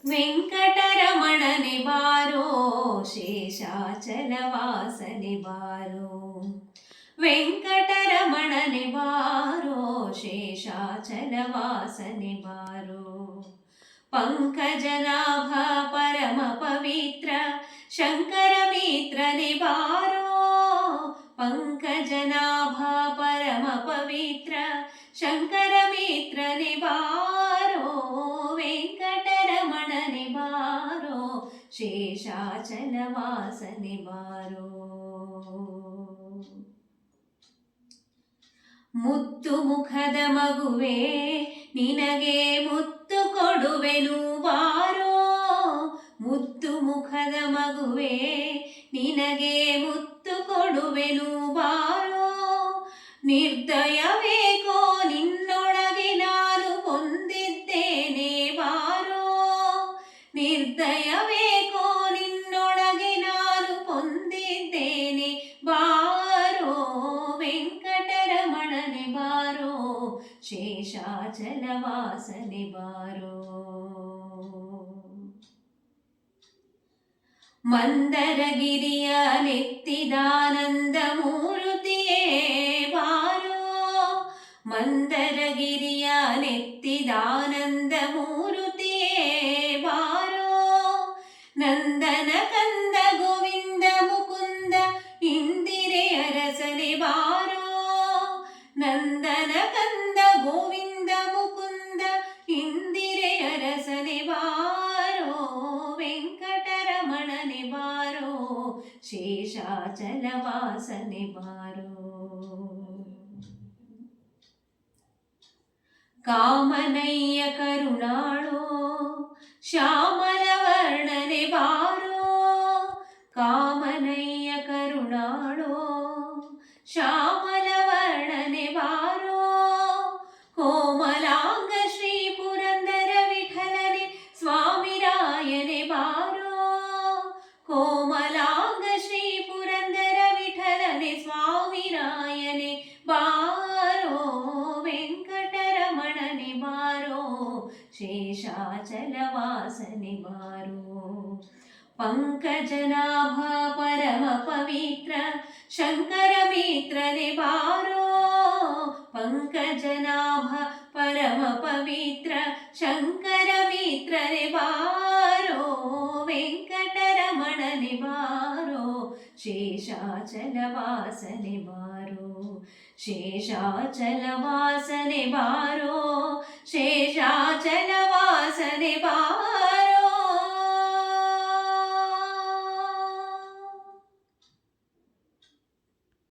ವೆಂಕಟರಮಣನೆ ಬಾರೋ ಶೇಷಾಚಲವಾಸನೆ ಬಾರೋ. ವೆಂಕಟರಮಣನೆ ಬಾರೋ ಶೇಷಾಚಲವಾಸನೆ ಬಾರೋ. ಪಂಕಜನಾಭ ಪರಮ ಪವಿತ್ರ ಶಂಕರ ಮಿತ್ರನೆ ಬಾರೋ. ಪಂಕಜನಾಭ ಪರಮ ಪವಿತ್ರ ಶಂಕರ ಮಿತ್ರನೆ ಬಾರೋ. ವೆಂಕಟರಮಣನೆ ಬಾರೋ ಶೇಷಾಚಲವಾಸನೆ ಬಾರೋ. ಮುತ್ತು ಮುಖದ ಮಗುವೆ ನಿನಗೆ ಮುತ್ತು ಕೊಡುವೆನು ಬಾರೋ. ಮುತ್ತು ಮುಖದ ಮಗುವೆ ನಿನಗೆ ಮುತ್ತು ಕೊಡುವೆನು ಬಾರೋ. ನಿರ್ದಯವೇಕೋ ನಿನ್ನೊಳಗೆ ನಾನು ಹೊಂದಿದ್ದೇನೆ ಬಾರೋ. ನಿರ್ದಯವೇಕೋ ನಿನ್ನೊಳಗೆ ನಾನು ಹೊಂದಿದ್ದೇನೆ ಬಾರೋ. ವೆಂಕಟರಮಣನೆ ಬಾರೋ ಶೇಷಾಚಲವಾಸನೆ ಬಾರೋ. ಮಂದರಗಿರಿಯ ನೆತ್ತಿದಾನಂದ ಮೂರುತಿಯೇ ಬಾರೋ. ಮಂದರಗಿರಿಯ ನೆತ್ತಿದಾನಂದ ಮೂರುತಿಯೇ ಬಾರೋ. ನಂದನ ಕಂದ ಗೋವಿಂದ ಮುಕುಂದ ಇಂದಿರೆಯ ರಸನೆ ಬಾರೋ. ನಂದನ ಕಂದ ಗೋವಿಂದ ಮುಕುಂದ ಇಂದಿರೆಯ ರಸನೆ ಬಾರೋ. ವೆಂಕಟರಮಣನೆ ಬಾರೋ ಶೇಷಾಚಲವಾಸನೆ ಬಾರೋ. ಕಾಮನಯ್ಯ ಕರುಣಾಳೋ ಶ್ಯಾಮಲ ವರ್ಣನೆ ಬಾರೋ. ಕಾಮನಯ್ಯ ಕರುಣಾಳೋ ಶ್ಯಾಮಲ ವರ್ಣನೆ ಬಾರೋ. ಕೋಮಲಾಂಗ ಶ್ರೀ ಪುರಂದರ ವಿಠಲನೆ ಸ್ವಾಮಿರಾಯನೆ ಬಾರೋ. ಕೋಮಲಾಂಗ ಶ್ರೀ ಪುರಂದರ ವಿಠಲನೆ ಸ್ವಾಮಿರಾಯನೆ ಬಾರೋ. ವೆಂಕಟರಮಣನೆ ಬಾರೋ ಶೇಷಾಚಲವಾಸನೆ ಬಾರೋ. ಪಂಕಜನಾಭ ಪರಮ ಪವಿತ್ರ ಶಂಕರ ಮಿತ್ರನೆ ಬಾರೋ. ಪಂಕಜನಾಭ ಪರಮ ಪವಿತ್ರ ಶಂಕರ ಮಿತ್ರನೆ ಬಾರೋ. ವೆಂಕಟರಮಣನೆ ಬಾರೋ ಶೇಷಾಚಲವಾಸನೆ ಬಾರೋ. ಶೇಷಾಚಲವಾಸನೆ ಬಾರೋ. ಶೇಷಾಚಲವಾಸನೆ ಬಾರೋ.